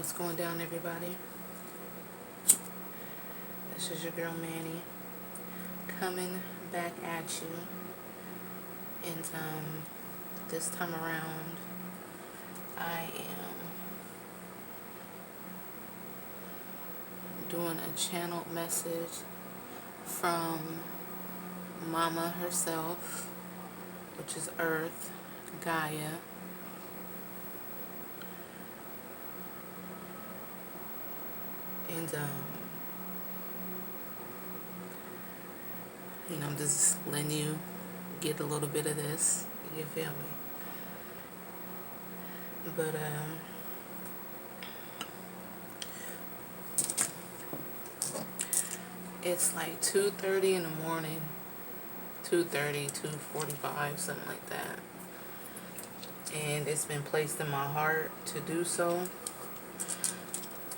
What's going down, everybody? This is your girl Manny coming back at you, and this time around I am doing a channeled message from Mama herself, which is Earth, Gaia. And I'm just letting you get a little bit of this, you feel me? But it's like 2:30 in the morning, 2:30, 2:45, something like that. And it's been placed in my heart to do so.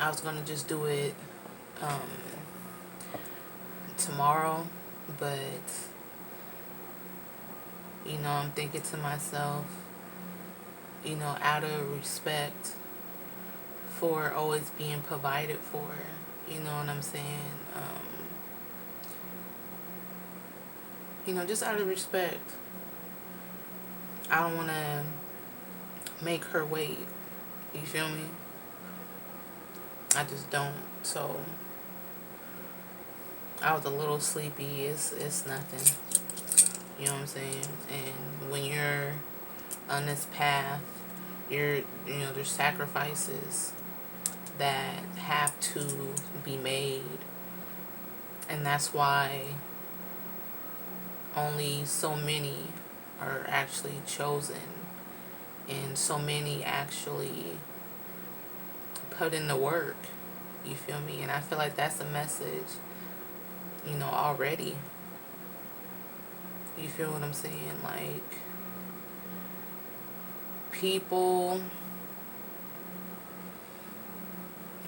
I was gonna just do it tomorrow, but I'm thinking to myself, out of respect for always being provided for, you know what I'm saying? Just out of respect, I don't want to make her wait, you feel me? I just don't. So I was a little sleepy. It's nothing, you know what I'm saying? And when you're on this path, there's sacrifices that have to be made, and that's why only so many are actually chosen, and so many actually put in the work, you feel me? And I feel like that's a message, already. You feel what I'm saying? Like, people,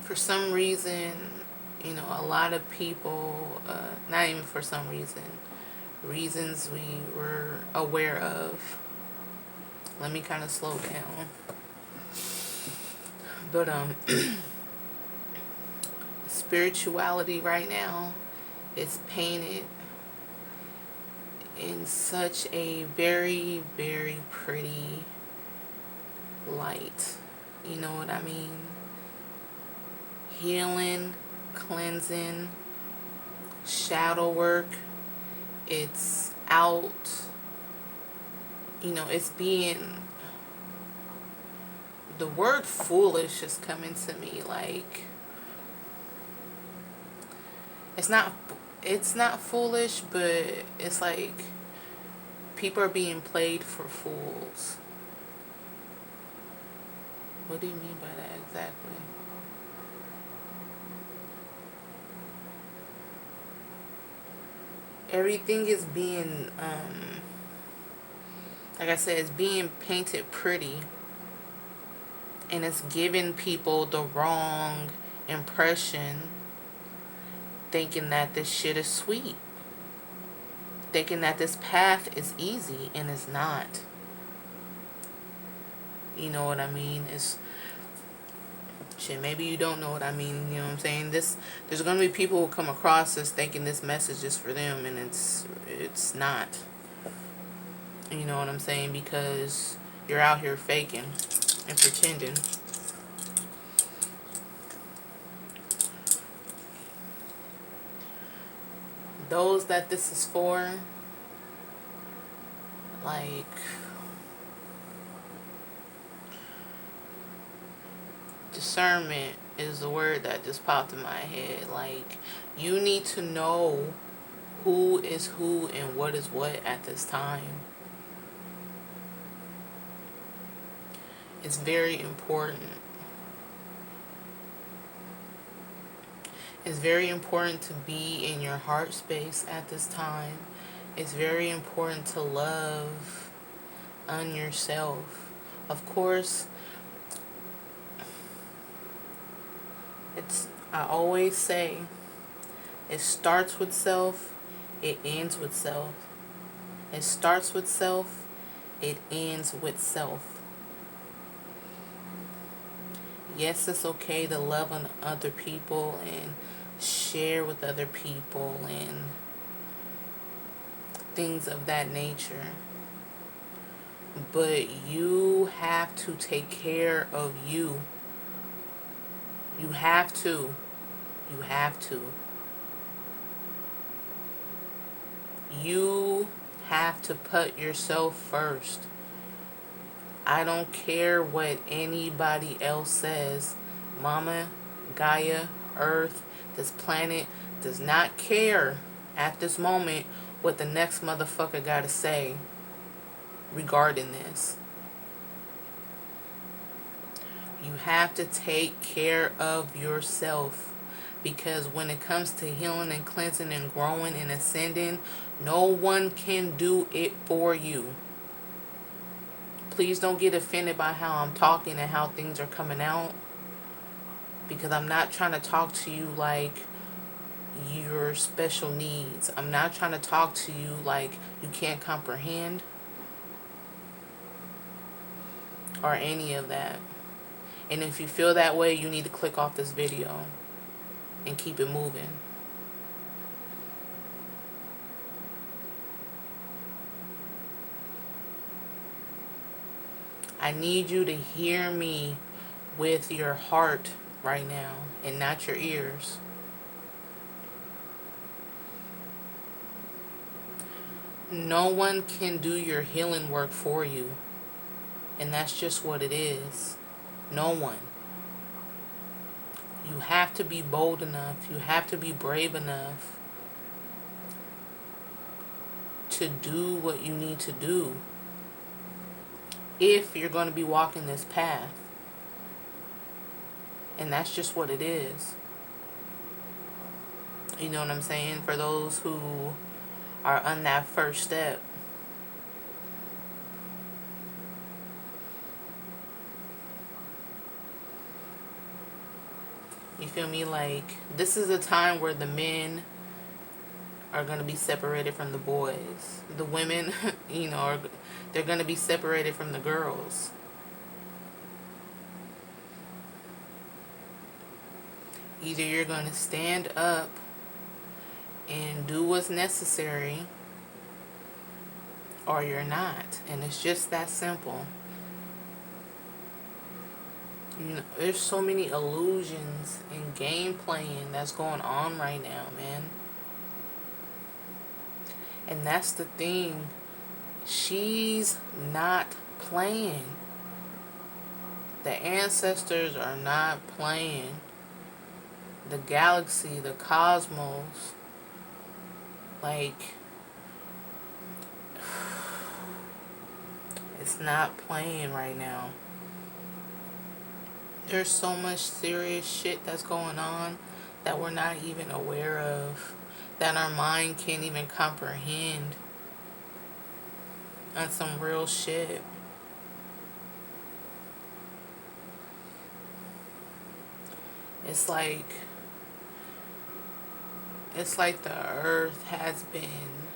for some reason, a lot of people, not even for some reason, reasons we were aware of. Let me kind of slow down. But spirituality right now is painted in such a very, very pretty light. You know what I mean? Healing, cleansing, shadow work. It's out. It's being... The word foolish is coming to me. Like, it's not foolish, but it's like people are being played for fools. What do you mean by that exactly? Everything is being, like I said, it's being painted pretty, and it's giving people the wrong impression, thinking that this shit is sweet, thinking that this path is easy, and it's not. You know what I mean? It's shit. Maybe you don't know what I mean. You know what I'm saying? There's gonna be people who come across this thinking this message is for them, and it's not. You know what I'm saying? Because you're out here faking and pretending. Those that this is for, like, discernment is the word that just popped in my head. Like, you need to know who is who and what is what at this time. It's very important. It's very important to be in your heart space at this time. It's very important to love on yourself. Of course, I always say, it starts with self, it ends with self. It starts with self, it ends with self. Yes, it's okay to love on other people and share with other people and things of that nature. But you have to take care of you. You have to. You have to. You have to put yourself first. I don't care what anybody else says. Mama, Gaia, Earth, this planet does not care at this moment what the next motherfucker gotta say regarding this. You have to take care of yourself, because when it comes to healing and cleansing and growing and ascending, no one can do it for you. Please don't get offended by how I'm talking and how things are coming out, because I'm not trying to talk to you like your special needs. I'm not trying to talk to you like you can't comprehend or any of that. And if you feel that way, you need to click off this video and keep it moving. I need you to hear me with your heart right now and not your ears. No one can do your healing work for you. And that's just what it is. No one. You have to be bold enough. You have to be brave enough to do what you need to do if you're going to be walking this path. And that's just what it is. You know what I'm saying? For those who are on that first step. You feel me? Like, this is a time where the men are going to be separated from the boys. The women, they're going to be separated from the girls. Either you're going to stand up and do what's necessary, or you're not. And it's just that simple. There's so many illusions and game playing that's going on right now, man. And that's the thing. She's not playing. The ancestors are not playing. The galaxy, the cosmos, like, it's not playing right now. There's so much serious shit that's going on that we're not even aware of, that our mind can't even comprehend, on some real shit. It's like the earth has been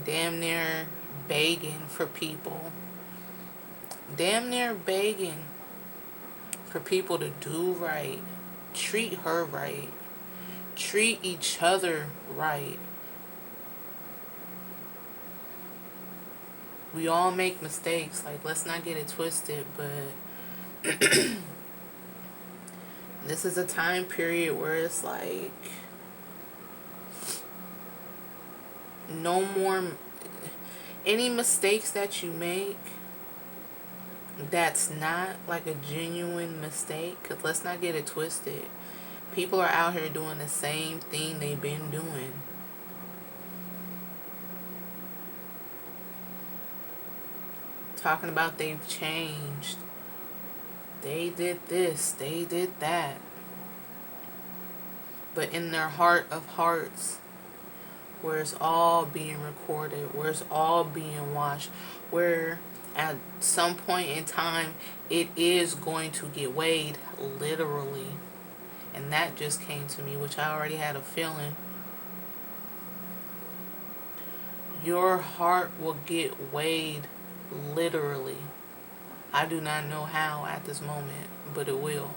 damn near begging for people. Damn near begging for people to do right. Treat her right. Treat each other right. We all make mistakes. Like, let's not get it twisted, but this is a time period where it's like, no more, any mistakes that you make that's not like a genuine mistake, because let's not get it twisted. People are out here doing the same thing they've been doing. Talking about they've changed. They did this, they did that. But in their heart of hearts, where it's all being recorded, where it's all being watched, where at some point in time it is going to get weighed, literally. And that just came to me, which I already had a feeling. Your heart will get weighed, literally. I do not know how at this moment, but it will.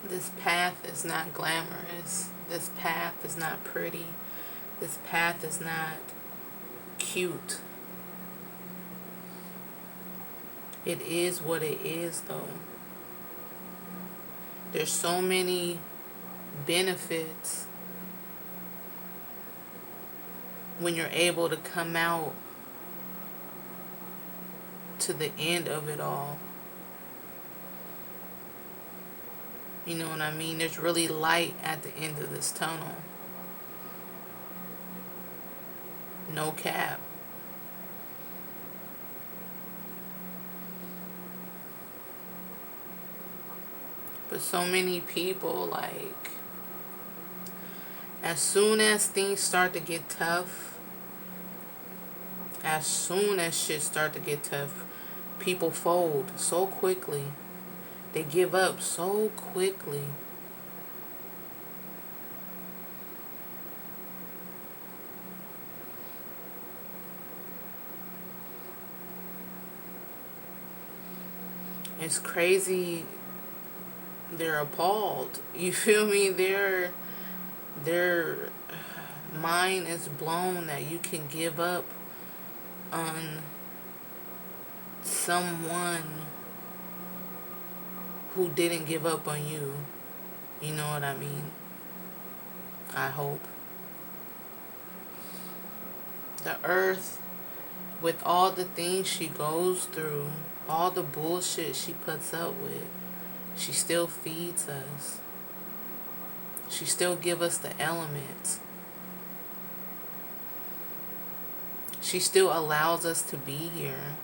This path is not glamorous. This path is not pretty. This path is not cute. It is what it is, though. There's so many benefits when you're able to come out to the end of it all. You know what I mean? There's really light at the end of this tunnel. No cap. But so many people, like, as soon as things start to get tough, as soon as shit start to get tough, people fold so quickly. They give up so quickly. It's crazy. They're appalled. You feel me? Their mind is blown that you can give up on someone who didn't give up on you. You know what I mean? I hope. The earth, with all the things she goes through, all the bullshit she puts up with, she still feeds us. She still gives us the elements. She still allows us to be here.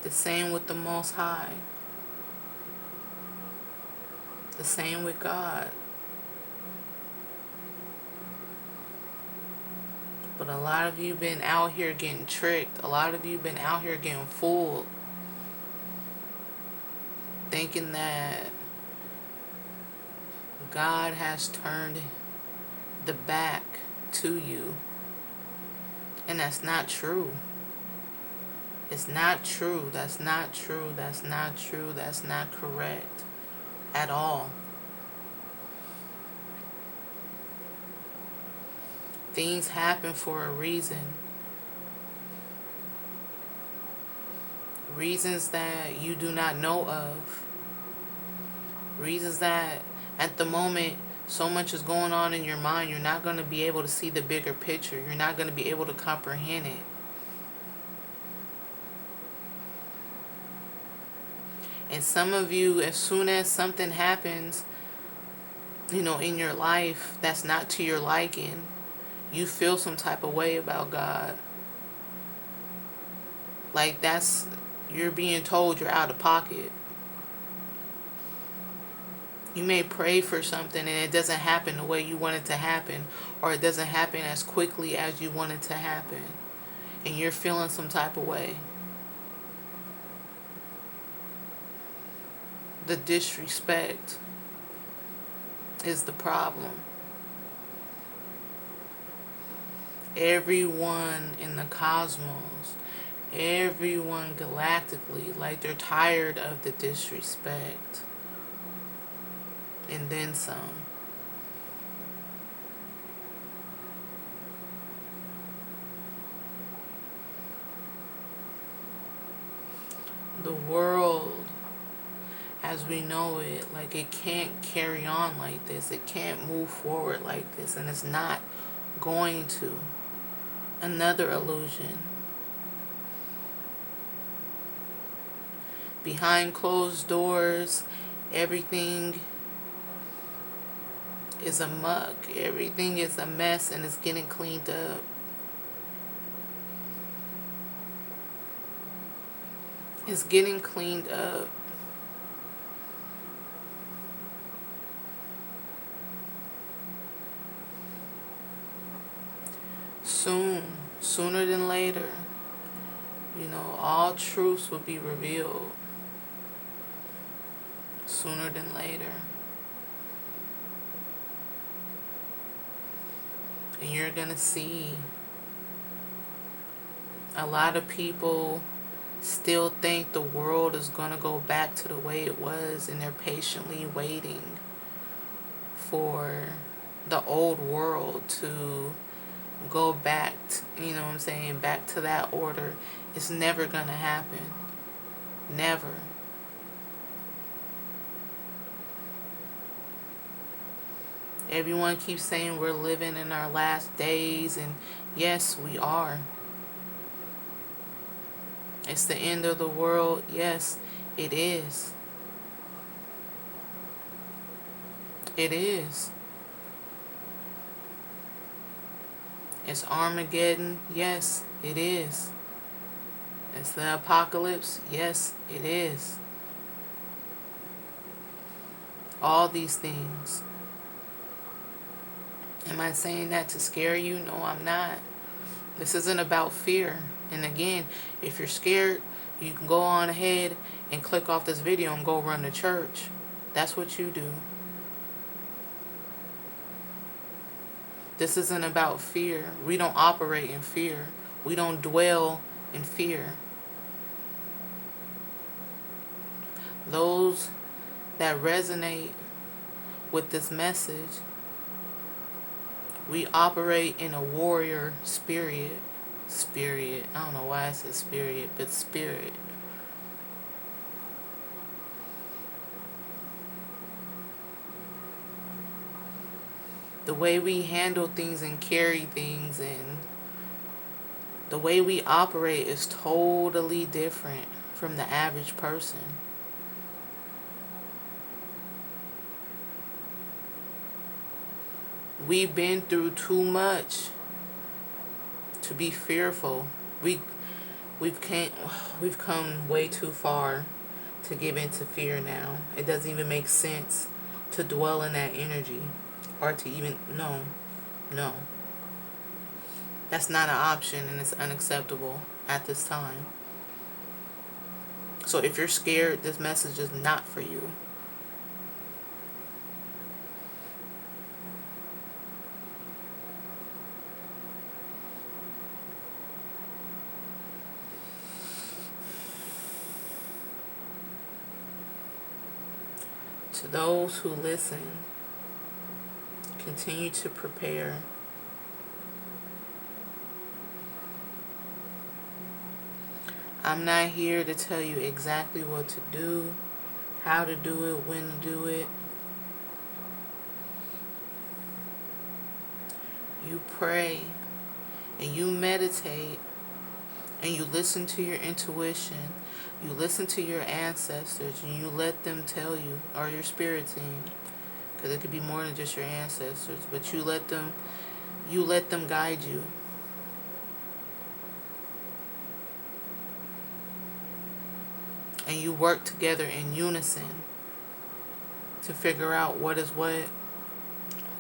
The same with the Most High. The same with God. But a lot of you been out here getting tricked. A lot of you been out here getting fooled. Thinking that God has turned the back to you. And that's not true. It's not true. That's not true. That's not true. That's not correct at all. Things happen for a reason. Reasons that you do not know of. Reasons that at the moment so much is going on in your mind, you're not going to be able to see the bigger picture. You're not going to be able to comprehend it. And some of you, as soon as something happens, you know, in your life that's not to your liking, you feel some type of way about God. Like you're being told you're out of pocket. You may pray for something and it doesn't happen the way you want it to happen, or it doesn't happen as quickly as you want it to happen, and you're feeling some type of way. The disrespect is the problem. Everyone in the cosmos, everyone galactically, like, they're tired of the disrespect. And then some. The world as we know it, like, it can't carry on like this. It can't move forward like this, and it's not going to. Another illusion. Behind closed doors, everything is a muck. Everything is a mess, and it's getting cleaned up. It's getting cleaned up. Soon, sooner than later, you know, all truths will be revealed. Sooner than later. And you're going to see a lot of people still think the world is going to go back to the way it was, and they're patiently waiting for the old world to go back to, you know what I'm saying, back to that order. It's never going to happen. Never. Everyone keeps saying we're living in our last days, and yes, we are. It's the end of the world. Yes, it is. It is. It's Armageddon. Yes, it is. It's the apocalypse. Yes, it is. All these things. Am I saying that to scare you? No, I'm not. This isn't about fear. And again, if you're scared, you can go on ahead and click off this video and go run to church. That's what you do. This isn't about fear. We don't operate in fear. We don't dwell in fear. Those that resonate with this message, we operate in a warrior spirit. Spirit. I don't know why I said spirit, but spirit. The way we handle things and carry things and the way we operate is totally different from the average person. We've been through too much to be fearful. We've come way too far to give in to fear now. It doesn't even make sense to dwell in that energy or to even no. That's not an option, and it's unacceptable at this time. So if you're scared, this message is not for you. To those who listen, continue to prepare. I'm not here to tell you exactly what to do, how to do it, when to do it. You pray and you meditate and you listen to your intuition. You listen to your ancestors and you let them tell you, or your spirit team, because it could be more than just your ancestors, but you let them guide you. And you work together in unison to figure out what is what,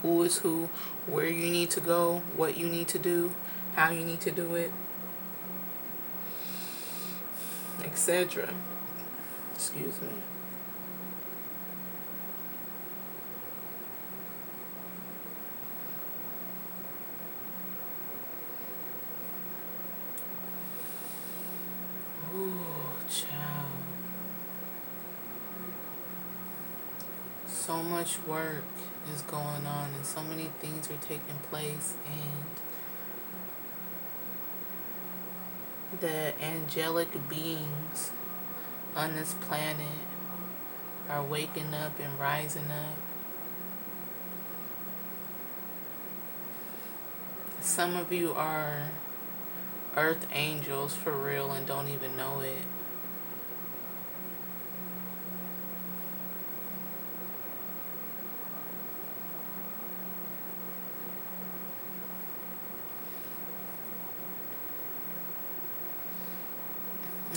who is who, where you need to go, what you need to do, how you need to do it, etc. Excuse me. Ooh, child. So much work is going on and so many things are taking place, and the angelic beings on this planet are waking up and rising up. Some of you are earth angels for real and don't even know it.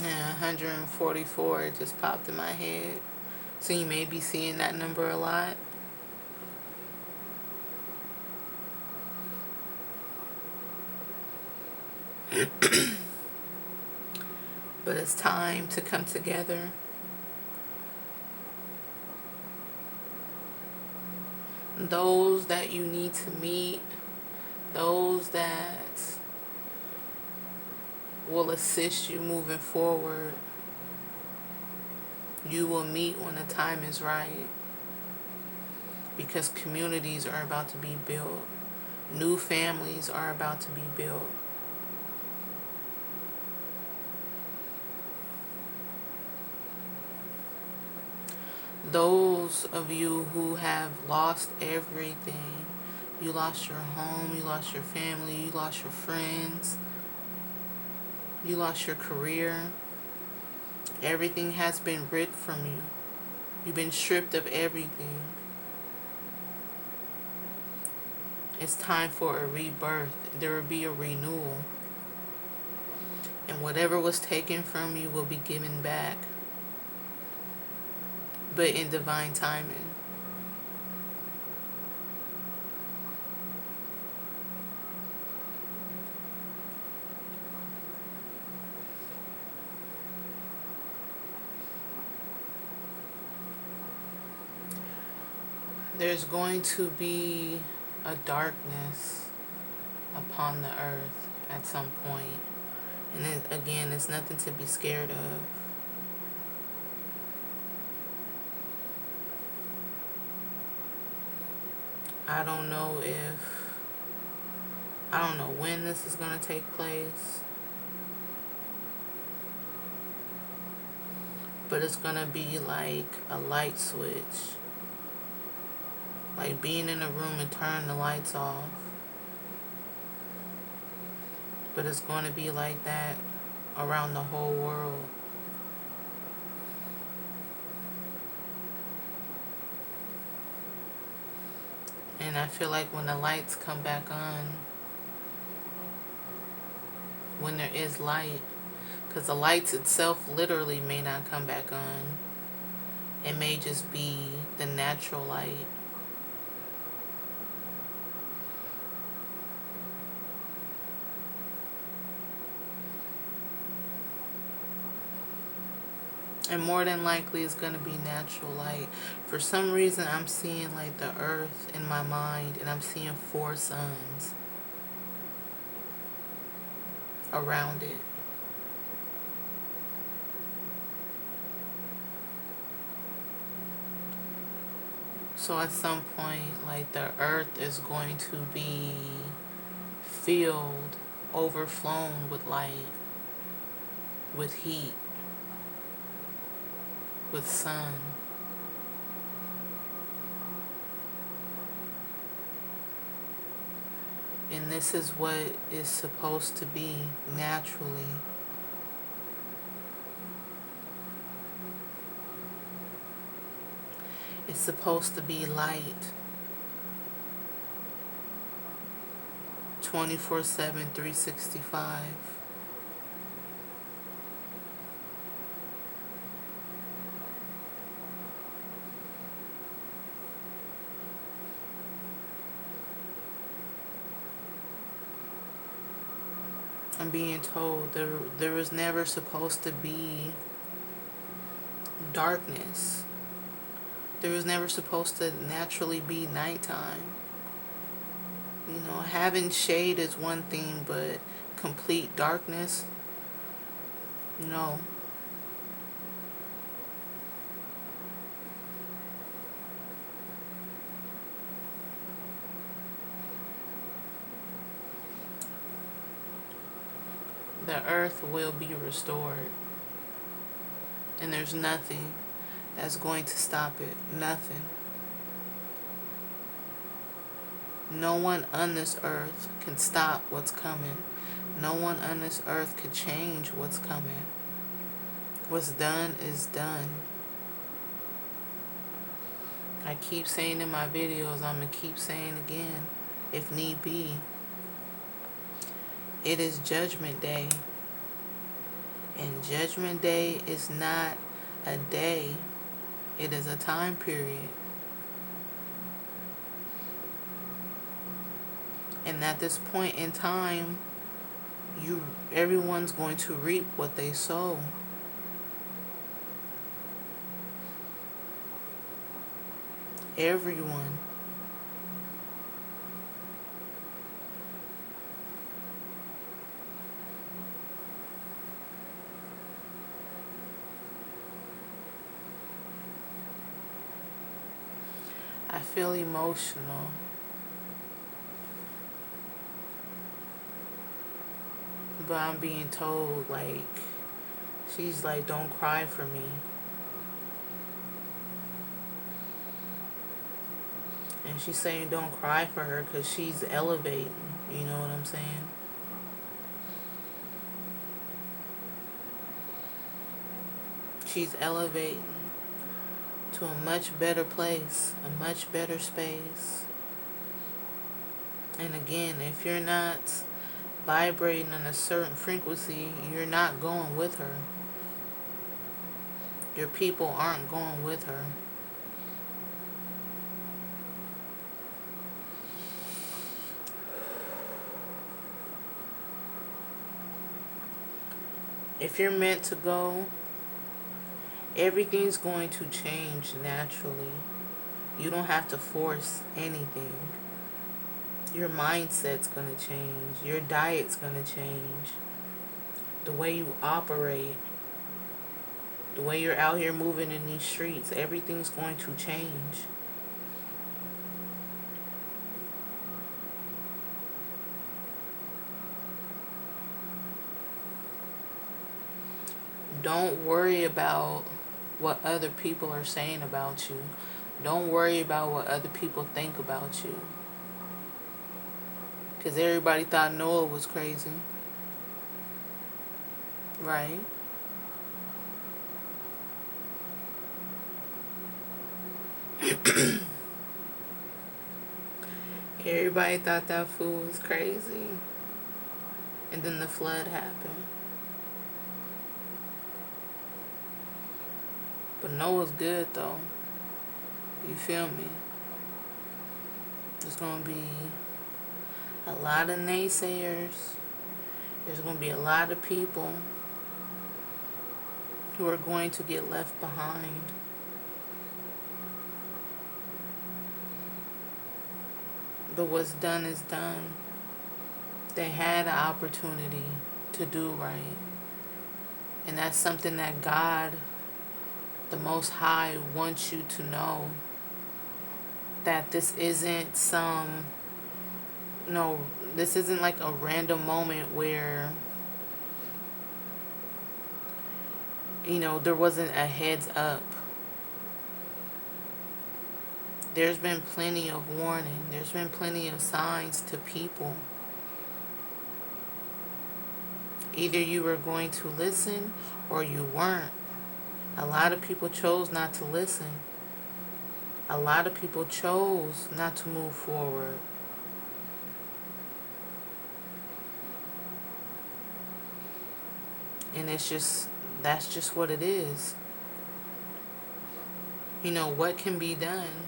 Yeah, 144, it just popped in my head. So you may be seeing that number a lot. But it's time to come together. Those that you need to meet, those that will assist you moving forward. You will meet when the time is right, because communities are about to be built. New families are about to be built. Those of you who have lost everything, you lost your home, you lost your family, you lost your friends, you lost your career. Everything has been ripped from you. You've been stripped of everything. It's time for a rebirth. There will be a renewal. And whatever was taken from you will be given back, but in divine timing. There's going to be a darkness upon the earth at some point. And again, it's nothing to be scared of. I don't know when this is going to take place, but it's going to be like a light switch. Like being in a room and turn the lights off. But it's going to be like that around the whole world. And I feel like when the lights come back on, when there is light, because the lights itself literally may not come back on. It may just be the natural light. And more than likely it's going to be natural light. For some reason I'm seeing like the earth in my mind, and I'm seeing 4 suns around it. So at some point, like, the earth is going to be filled, overflown with light, with heat, with sun. And this is what is supposed to be naturally. It's supposed to be light 24/7, 365. I'm being told there was never supposed to be darkness. There was never supposed to naturally be nighttime. You know, having shade is one thing, but complete darkness, no. The earth will be restored. And there's nothing that's going to stop it. Nothing. No one on this earth can stop what's coming. No one on this earth could change what's coming. What's done is done. I keep saying in my videos, I'm going to keep saying again, if need be, it is Judgment Day. And Judgment Day is not a day. It is a time period. And at this point in time, everyone's going to reap what they sow. Everyone. feel emotional. But I'm being told, like, she's like, don't cry for me. And she's saying don't cry for her because she's elevating. You know what I'm saying? She's elevating to a much better place, a much better space. And again, if you're not vibrating on a certain frequency, you're not going with her. Your people aren't going with her. If you're meant to go, everything's going to change naturally. You don't have to force anything. Your mindset's going to change. Your diet's going to change. The way you operate, the way you're out here moving in these streets, everything's going to change. Don't worry about what other people are saying about you. Don't worry about what other people think about you. Because everybody thought Noah was crazy. Right? Everybody thought that fool was crazy. And then the flood happened. But Noah's good though. You feel me? There's going to be a lot of naysayers. There's going to be a lot of people who are going to get left behind. But what's done is done. They had an opportunity to do right. And that's something that God, the Most High, wants you to know. That this isn't this isn't like a random moment where, there wasn't a heads up. There's been plenty of warning. There's been plenty of signs to people. Either you were going to listen or you weren't. A lot of people chose not to listen. A lot of people chose not to move forward. And that's just what it is. What can be done?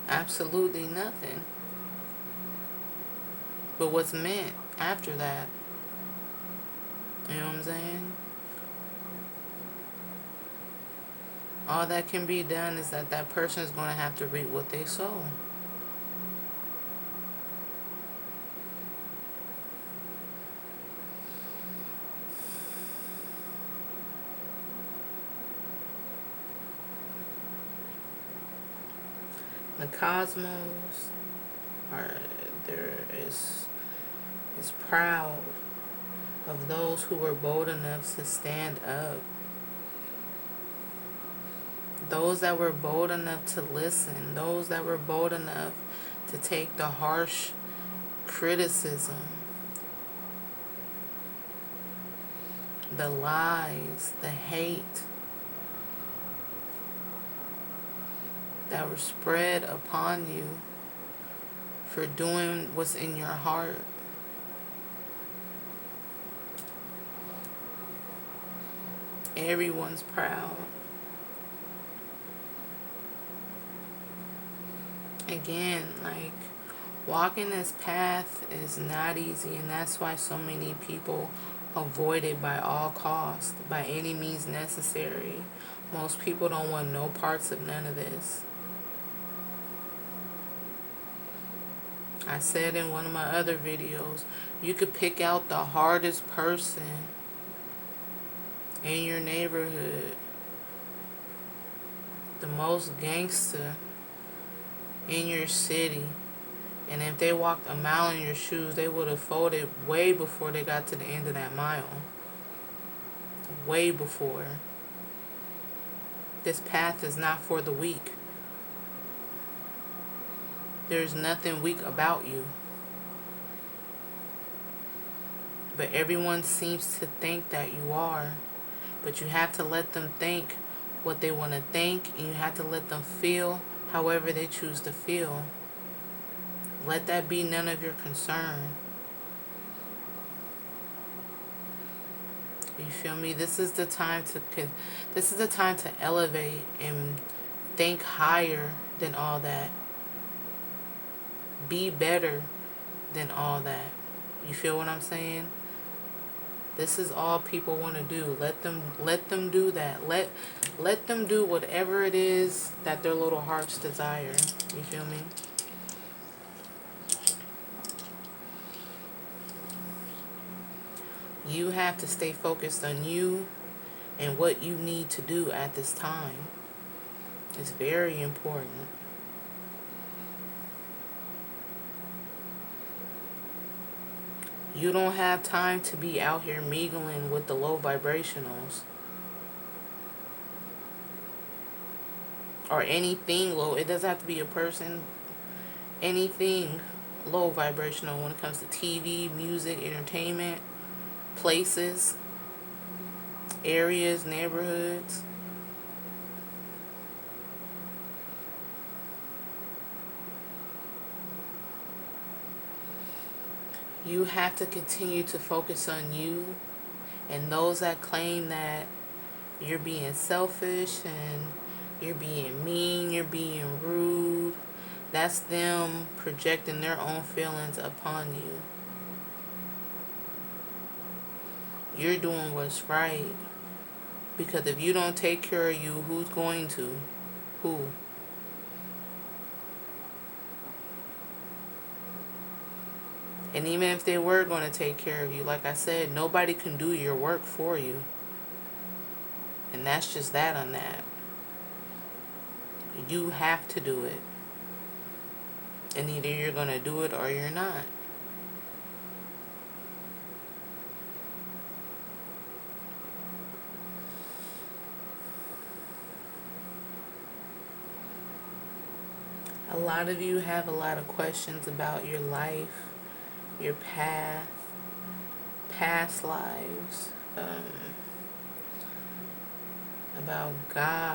Absolutely nothing. But what's meant after that? You know what I'm saying? All that can be done is that person is going to have to reap what they sow. The cosmos is proud of those who were bold enough to stand up. Those that were bold enough to listen. Those that were bold enough to take the harsh criticism, the lies, the hate that were spread upon you for doing what's in your heart. Everyone's proud. Again, walking this path is not easy, and that's why so many people avoid it by all costs, by any means necessary. Most people don't want no parts of none of this. I said in one of my other videos, you could pick out the hardest person in your neighborhood, the most gangster in your city. And if they walked a mile in your shoes, they would have folded way before they got to the end of that mile. Way before. This path is not for the weak. There's nothing weak about you. But everyone seems to think that you are. But you have to let them think what they want to think, and you have to let them feel however they choose to feel. Let that be none of your concern. You feel me? This is the time to elevate and think higher than all that. Be better than all that. You feel what I'm saying? This is all people want to do. Let them do that. Let them do whatever it is that their little hearts desire. You feel me? You have to stay focused on you and what you need to do at this time. It's very important. You don't have time to be out here mingling with the low vibrationals. Or anything low. It doesn't have to be a person. Anything low vibrational when it comes to TV, music, entertainment, places, areas, neighborhoods. You have to continue to focus on you, and those that claim that you're being selfish and you're being mean, you're being rude, that's them projecting their own feelings upon you. You're doing what's right, because if you don't take care of you, who's going to? Who? And even if they were going to take care of you, like I said, nobody can do your work for you. And that's just that on that. You have to do it. And either you're going to do it or you're not. A lot of you have a lot of questions about your life, your path, past lives, about God.